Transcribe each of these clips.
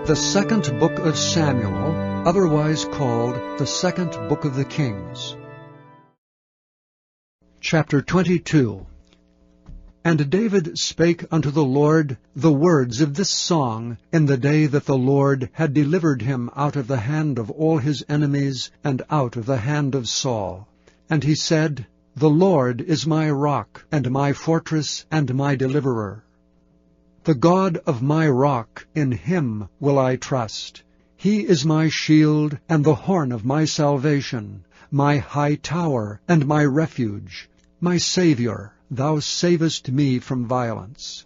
The second book of Samuel, otherwise called the second book of the Kings. Chapter 22. And David spake unto the Lord the words of this song in the day that the Lord had delivered him out of the hand of all his enemies, and out of the hand of Saul. And he said, The Lord is my rock, and my fortress, and my deliverer. The God of my rock, in him will I trust. He is my shield, and the horn of my salvation, my high tower, and my refuge. My Saviour, thou savest me from violence.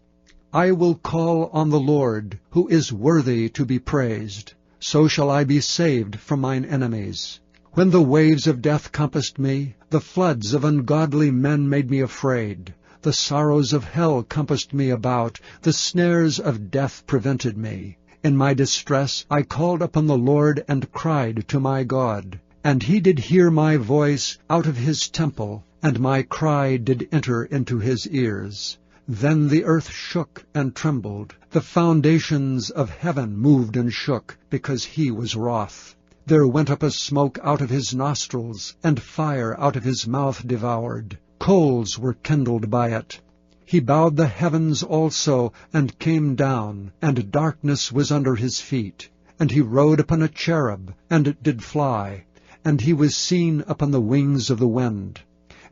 I will call on the Lord, who is worthy to be praised. So shall I be saved from mine enemies. When the waves of death compassed me, the floods of ungodly men made me afraid. The sorrows of hell compassed me about, the snares of death prevented me. In my distress I called upon the Lord, and cried to my God. And he did hear my voice out of his temple, and my cry did enter into his ears. Then the earth shook and trembled, the foundations of heaven moved and shook, because he was wroth. There went up a smoke out of his nostrils, and fire out of his mouth devoured. Coals were kindled by it. He bowed the heavens also, and came down, and darkness was under his feet. And he rode upon a cherub, and did fly, and he was seen upon the wings of the wind.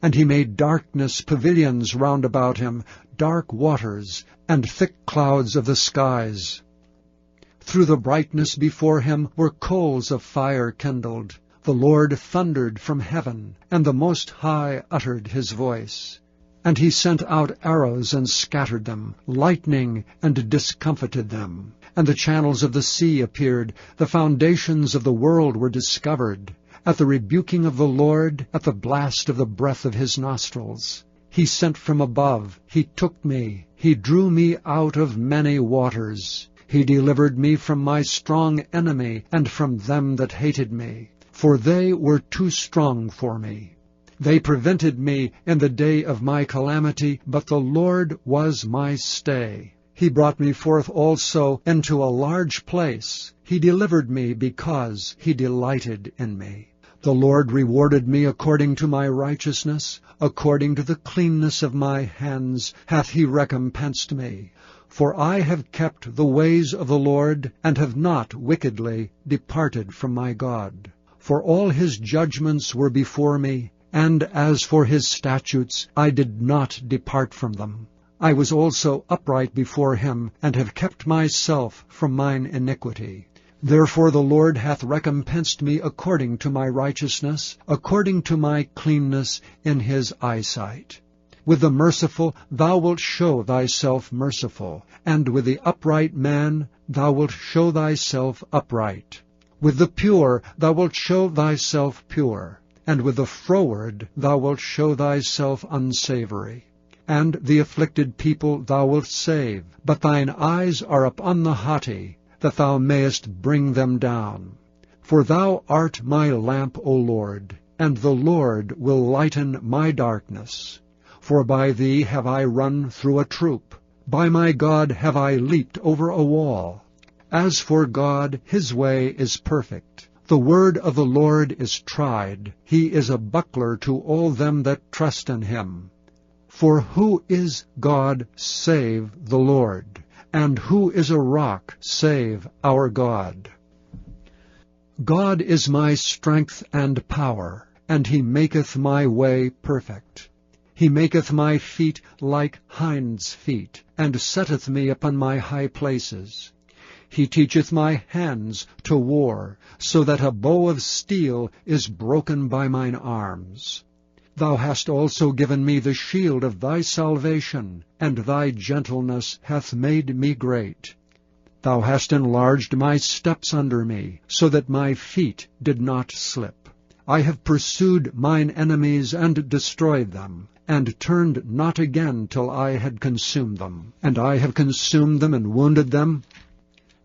And he made darkness pavilions round about him, dark waters, and thick clouds of the skies. Through the brightness before him were coals of fire kindled. The Lord thundered from heaven, and the Most High uttered his voice. And he sent out arrows and scattered them, lightning and discomfited them. And the channels of the sea appeared, the foundations of the world were discovered. At the rebuking of the Lord, at the blast of the breath of his nostrils. He sent from above, he took me, he drew me out of many waters. He delivered me from my strong enemy, and from them that hated me. For they were too strong for me. They prevented me in the day of my calamity, but the Lord was my stay. He brought me forth also into a large place. He delivered me because he delighted in me. The Lord rewarded me according to my righteousness, according to the cleanness of my hands hath he recompensed me. For I have kept the ways of the Lord, and have not wickedly departed from my God. For all his judgments were before me, and as for his statutes I did not depart from them. I was also upright before him, and have kept myself from mine iniquity. Therefore the Lord hath recompensed me according to my righteousness, according to my cleanness in his eyesight. With the merciful thou wilt show thyself merciful, and with the upright man thou wilt show thyself upright. With the pure thou wilt show thyself pure, and with the froward thou wilt show thyself unsavory. And the afflicted people thou wilt save, but thine eyes are upon the haughty, that thou mayest bring them down. For thou art my lamp, O Lord, and the Lord will lighten my darkness. For by thee have I run through a troop, by my God have I leaped over a wall. As for God, his way is perfect. The word of the Lord is tried. He is a buckler to all them that trust in him. For who is God save the Lord? And who is a rock save our God? God is my strength and power, and he maketh my way perfect. He maketh my feet like hinds' feet, and setteth me upon my high places. He teacheth my hands to war, so that a bow of steel is broken by mine arms. Thou hast also given me the shield of thy salvation, and thy gentleness hath made me great. Thou hast enlarged my steps under me, so that my feet did not slip. I have pursued mine enemies and destroyed them, and turned not again till I had consumed them. And I have consumed them and wounded them,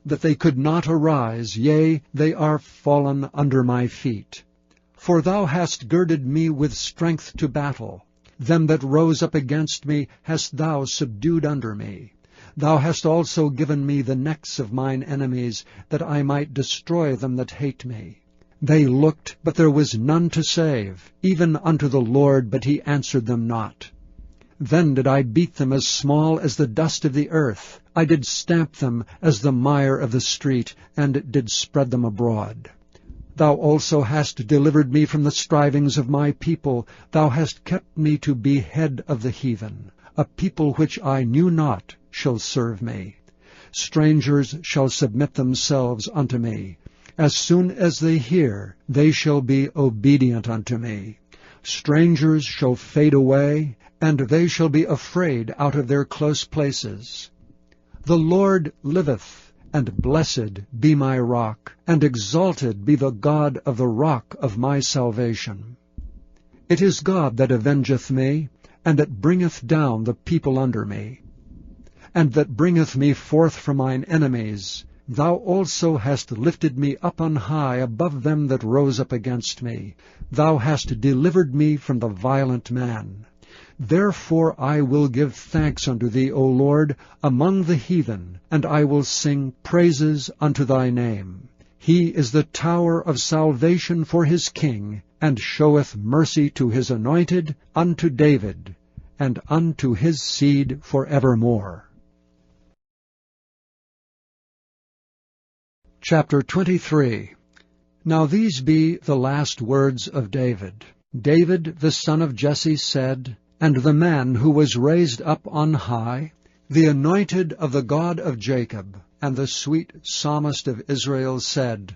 that they could not arise, yea, they are fallen under my feet. For thou hast girded me with strength to battle. Them that rose up against me hast thou subdued under me. Thou hast also given me the necks of mine enemies, that I might destroy them that hate me. They looked, but there was none to save, even unto the Lord, but he answered them not. Then did I beat them as small as the dust of the earth. I did stamp them as the mire of the street, and did spread them abroad. Thou also hast delivered me from the strivings of my people. Thou hast kept me to be head of the heathen. A people which I knew not shall serve me. Strangers shall submit themselves unto me. As soon as they hear, they shall be obedient unto me. Strangers shall fade away, and they shall be afraid out of their close places. The Lord liveth, and blessed be my rock, and exalted be the God of the rock of my salvation. It is God that avengeth me, and that bringeth down the people under me, and that bringeth me forth from mine enemies. Thou also hast lifted me up on high above them that rose up against me. Thou hast delivered me from the violent man. Therefore I will give thanks unto thee, O Lord, among the heathen, and I will sing praises unto thy name. He is the tower of salvation for his king, and showeth mercy to his anointed, unto David, and unto his seed forevermore. Chapter 23. Now these be the last words of David. David the son of Jesse said, and the man who was raised up on high, the anointed of the God of Jacob, and the sweet psalmist of Israel said,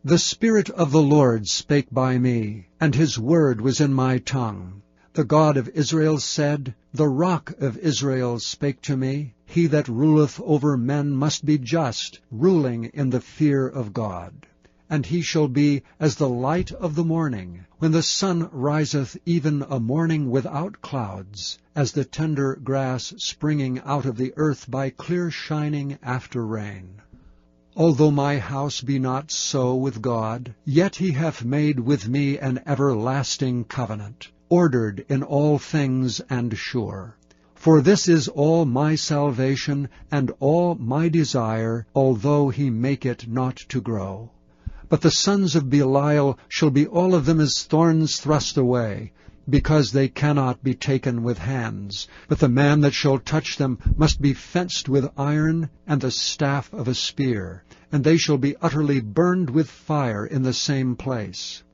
The Spirit of the Lord spake by me, and his word was in my tongue. The God of Israel said, The Rock of Israel spake to me. He that ruleth over men must be just, ruling in the fear of God. And he shall be as the light of the morning, when the sun riseth, even a morning without clouds, as the tender grass springing out of the earth by clear shining after rain. Although my house be not so with God, yet he hath made with me an everlasting covenant, ordered in all things and sure. For this is all my salvation, and all my desire, although he make it not to grow. But the sons of Belial shall be all of them as thorns thrust away, because they cannot be taken with hands. But the man that shall touch them must be fenced with iron and the staff of a spear, and they shall be utterly burned with fire in the same place.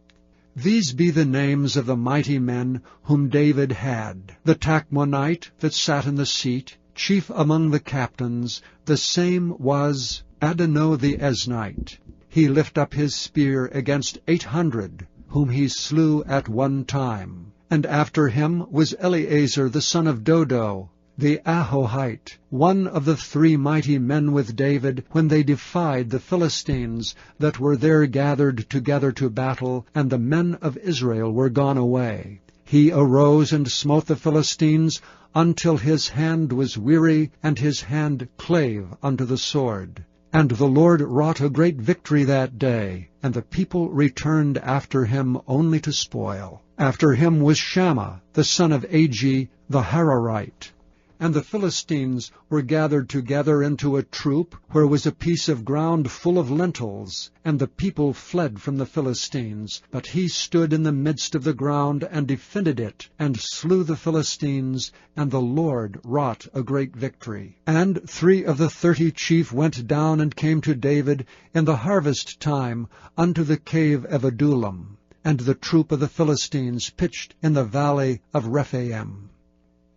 These be the names of the mighty men whom David had. The Tachmonite that sat in the seat, chief among the captains, the same was Adonai the Eznite. He lift up his spear against 800, whom he slew at one time. And after him was Eleazar the son of Dodo, the Ahohite, one of the 3 mighty men with David, when they defied the Philistines that were there gathered together to battle, and the men of Israel were gone away. He arose and smote the Philistines, until his hand was weary, and his hand clave unto the sword. And the Lord wrought a great victory that day, and the people returned after him only to spoil. After him was Shammah, the son of Agi, the Hararite. And the Philistines were gathered together into a troop, where was a piece of ground full of lentils, and the people fled from the Philistines. But he stood in the midst of the ground, and defended it, and slew the Philistines, and the Lord wrought a great victory. And 3 of the 30 chief went down and came to David in the harvest time unto the cave of Adullam, and the troop of the Philistines pitched in the valley of Rephaim.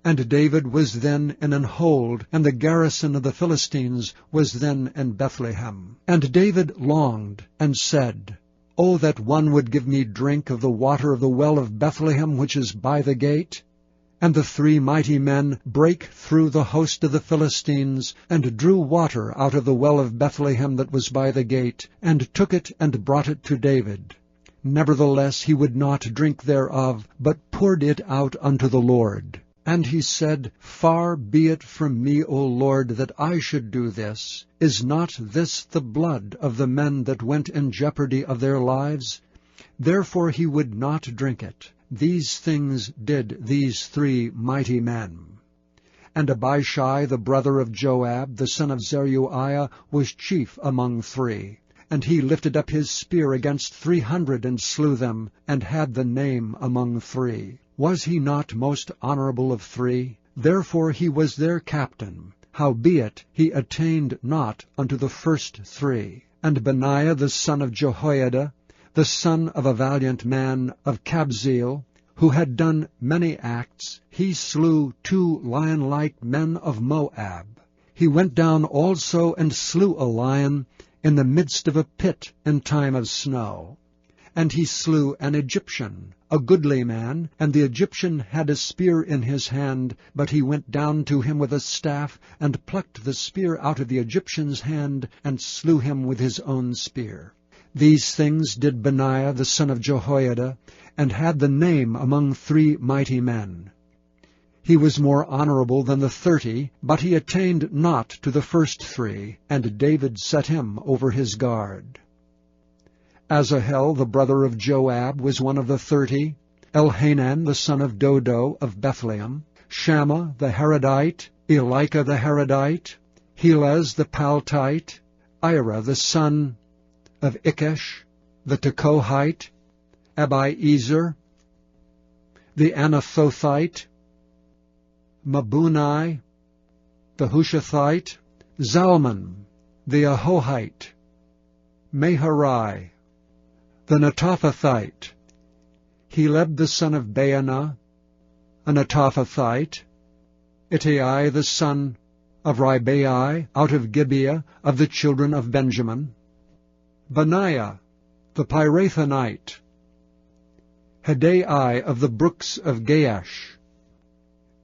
And David was then in an hold, and the garrison of the Philistines was then in Bethlehem. And David longed, and said, O that one would give me drink of the water of the well of Bethlehem, which is by the gate. And the 3 mighty men brake through the host of the Philistines, and drew water out of the well of Bethlehem that was by the gate, and took it and brought it to David. Nevertheless he would not drink thereof, but poured it out unto the Lord. And he said, Far be it from me, O Lord, that I should do this. Is not this the blood of the men that went in jeopardy of their lives? Therefore he would not drink it. These things did these 3 mighty men. And Abishai the brother of Joab, the son of Zeruiah, was chief among 3. And he lifted up his spear against 300, and slew them, and had the name among 3. Was he not most honorable of 3? Therefore he was their captain. Howbeit he attained not unto the first 3. And Benaiah the son of Jehoiada, the son of a valiant man of Kabzeel, who had done many acts, he slew 2 lion-like men of Moab. He went down also and slew a lion in the midst of a pit in time of snow. And he slew an Egyptian, a goodly man, and the Egyptian had a spear in his hand, but he went down to him with a staff, and plucked the spear out of the Egyptian's hand, and slew him with his own spear. These things did Benaiah the son of Jehoiada, and had the name among 3 mighty men. He was more honorable than the 30, but he attained not to the first 3, and David set him over his guard. Asahel the brother of Joab was one of the 30, Elhanan the son of Dodo of Bethlehem, Shammah the Harodite, Elika the Harodite, Helez the Paltite, Ira the son of Ikesh the Tekohite, Abiezer the Anathothite, Mabunai the Hushathite, Zalman the Ahohite, Meharai the Netophathite, Heleb the son of Baanah, a Netophathite, Ittai the son of Ribai, out of Gibeah of the children of Benjamin, Benaiah the Pirathonite, Hedai of the brooks of Gaash,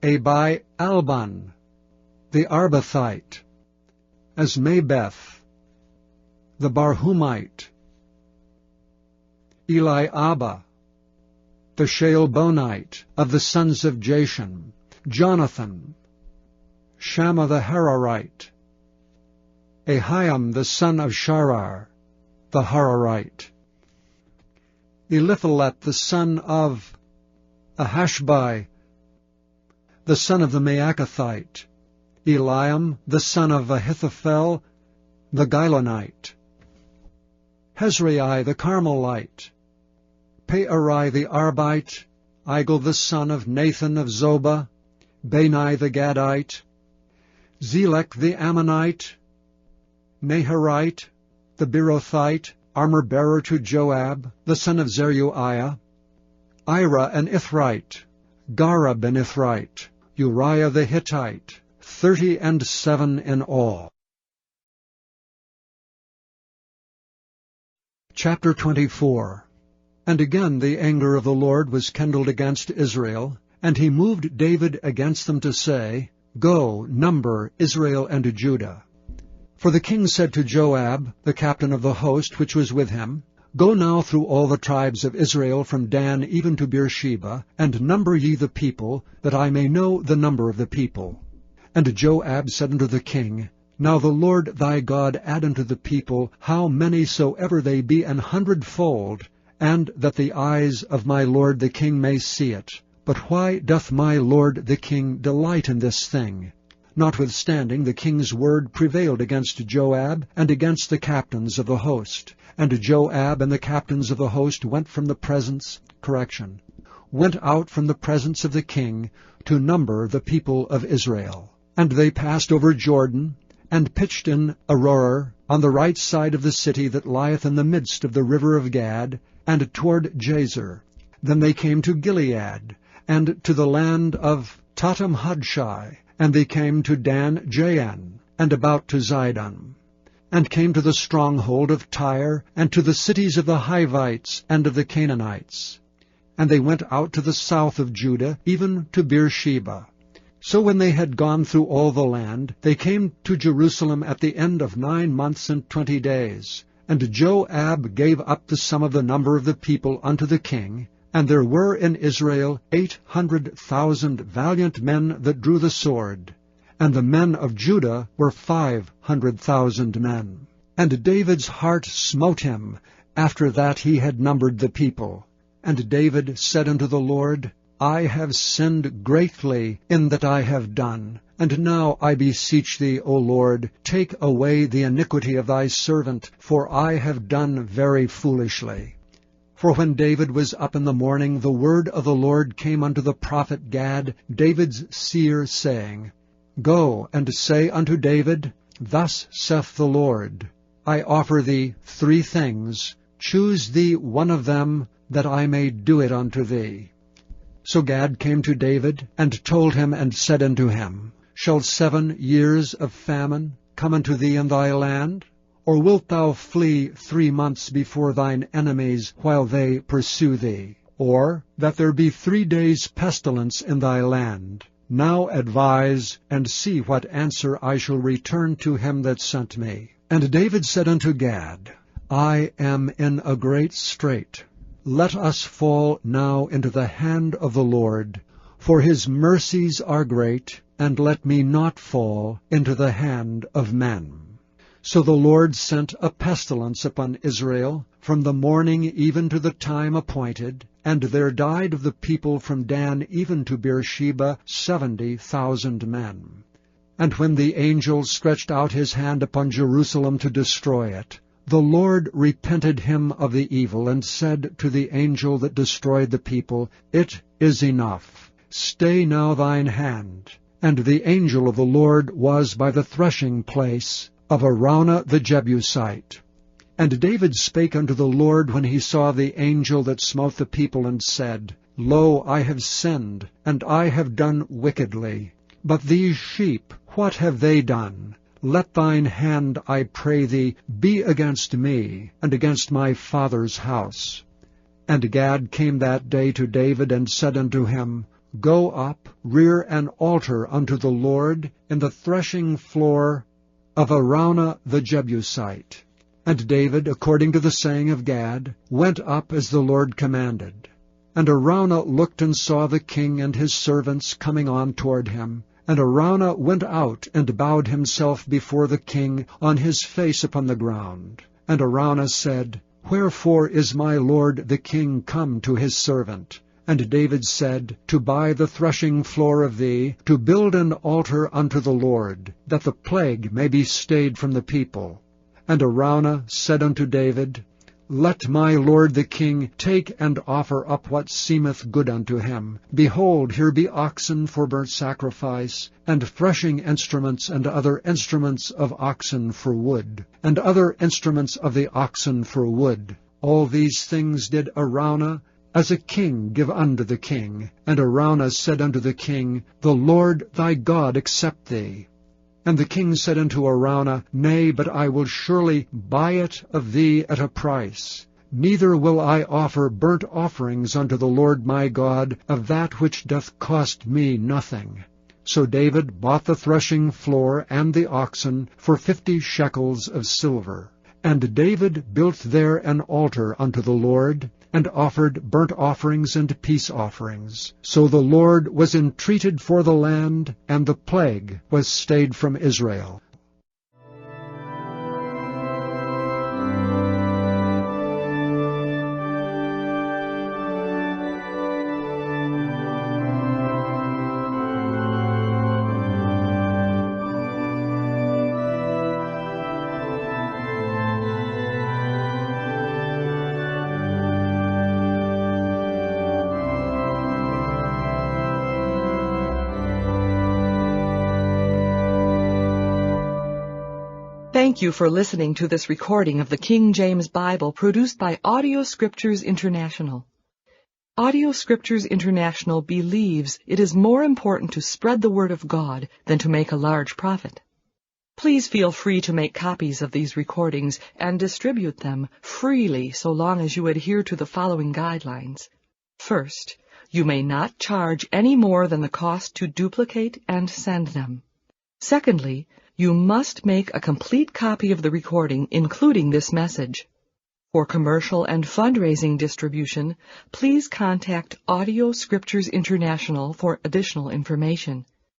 Abi Alban the Arbathite, Asmabeth the Barhumite, Eliabah the Shaalbonite of the sons of Jashan, Jonathan, Shammah the Hararite, Ahiam the son of Sharar the Hararite, Eliphalet the son of Ahashbai, the son of the Maacathite, Eliam the son of Ahithophel the Gilonite, Hezrai the Carmelite, Pearai the Arbite, Igel the son of Nathan of Zobah, Bani the Gadite, Zelek the Ammonite, Naharite, the Beerothite, armor-bearer to Joab, the son of Zeruiah, Ira an Ithrite, Gareb an Ithrite, Uriah the Hittite, 37 in all. Chapter 24. And again the anger of the Lord was kindled against Israel, and he moved David against them to say, Go, number Israel and Judah. For the king said to Joab, the captain of the host which was with him, Go now through all the tribes of Israel from Dan even to Beersheba, and number ye the people, that I may know the number of the people. And Joab said unto the king, Now the Lord thy God add unto the people how many soever they be 100-fold, and that the eyes of my lord the king may see it. But why doth my lord the king delight in this thing? Notwithstanding, the king's word prevailed against Joab and against the captains of the host. And Joab and the captains of the host went from the presence, went out from the presence of the king to number the people of Israel. And they passed over Jordan, and pitched in Aroer, on the right side of the city that lieth in the midst of the river of Gad, and toward Jazer. Then they came to Gilead, and to the land of Tatam-Hadshai, and they came to Dan-Jaan, and about to Zidon, and came to the stronghold of Tyre, and to the cities of the Hivites and of the Canaanites. And they went out to the south of Judah, even to Beersheba. So when they had gone through all the land, they came to Jerusalem at the end of 9 months and 20 days. And Joab gave up the sum of the number of the people unto the king, and there were in Israel 800,000 valiant men that drew the sword, and the men of Judah were 500,000 men. And David's heart smote him, after that he had numbered the people. And David said unto the Lord, I have sinned greatly in that I have done, And now I beseech thee, O Lord, take away the iniquity of thy servant, for I have done very foolishly. For when David was up in the morning, the word of the Lord came unto the prophet Gad, David's seer, saying, Go and say unto David, Thus saith the Lord, I offer thee 3 things, choose thee one of them, that I may do it unto thee. So Gad came to David, and told him, and said unto him, Shall 7 years of famine come unto thee in thy land? Or wilt thou flee 3 months before thine enemies, while they pursue thee? Or that there be 3 days' pestilence in thy land? Now advise, and see what answer I shall return to him that sent me. And David said unto Gad, I am in a great strait. Let us fall now into the hand of the Lord, for his mercies are great, and let me not fall into the hand of men. So the Lord sent a pestilence upon Israel from the morning even to the time appointed, and there died of the people from Dan even to Beersheba 70,000 men. And when the angel stretched out his hand upon Jerusalem to destroy it, the Lord repented him of the evil, and said to the angel that destroyed the people, It is enough. Stay now thine hand. And the angel of the Lord was by the threshing place of Araunah the Jebusite. And David spake unto the Lord when he saw the angel that smote the people, and said, Lo, I have sinned, and I have done wickedly. But these sheep, what have they done? Let thine hand, I pray thee, be against me, and against my father's house. And Gad came that day to David, and said unto him, Go up, rear an altar unto the Lord in the threshing floor of Araunah the Jebusite. And David, according to the saying of Gad, went up as the Lord commanded. And Araunah looked and saw the king and his servants coming on toward him. And Araunah went out and bowed himself before the king on his face upon the ground. And Araunah said, Wherefore is my lord the king come to his servant? And David said, To buy the threshing floor of thee, to build an altar unto the Lord, that the plague may be stayed from the people. And Araunah said unto David, Let my lord the king take and offer up what seemeth good unto him. Behold, here be oxen for burnt sacrifice, and threshing instruments, and other instruments of oxen for wood, and other instruments of the oxen for wood. All these things did Araunah as a king give unto the king. And Araunah said unto the king, The Lord thy God accept thee. And the king said unto Araunah, Nay, but I will surely buy it of thee at a price. Neither will I offer burnt offerings unto the Lord my God of that which doth cost me nothing. So David bought the threshing floor and the oxen for 50 shekels of silver. And David built there an altar unto the Lord, and offered burnt offerings and peace offerings. So the Lord was entreated for the land, and the plague was stayed from Israel. Thank you for listening to this recording of the King James Bible produced by Audio Scriptures International. Audio Scriptures International believes it is more important to spread the Word of God than to make a large profit. Please feel free to make copies of these recordings and distribute them freely so long as you adhere to the following guidelines. First, you may not charge any more than the cost to duplicate and send them. Secondly, you must make a complete copy of the recording, including this message. For commercial and fundraising distribution, please contact Audio Scriptures International for additional information.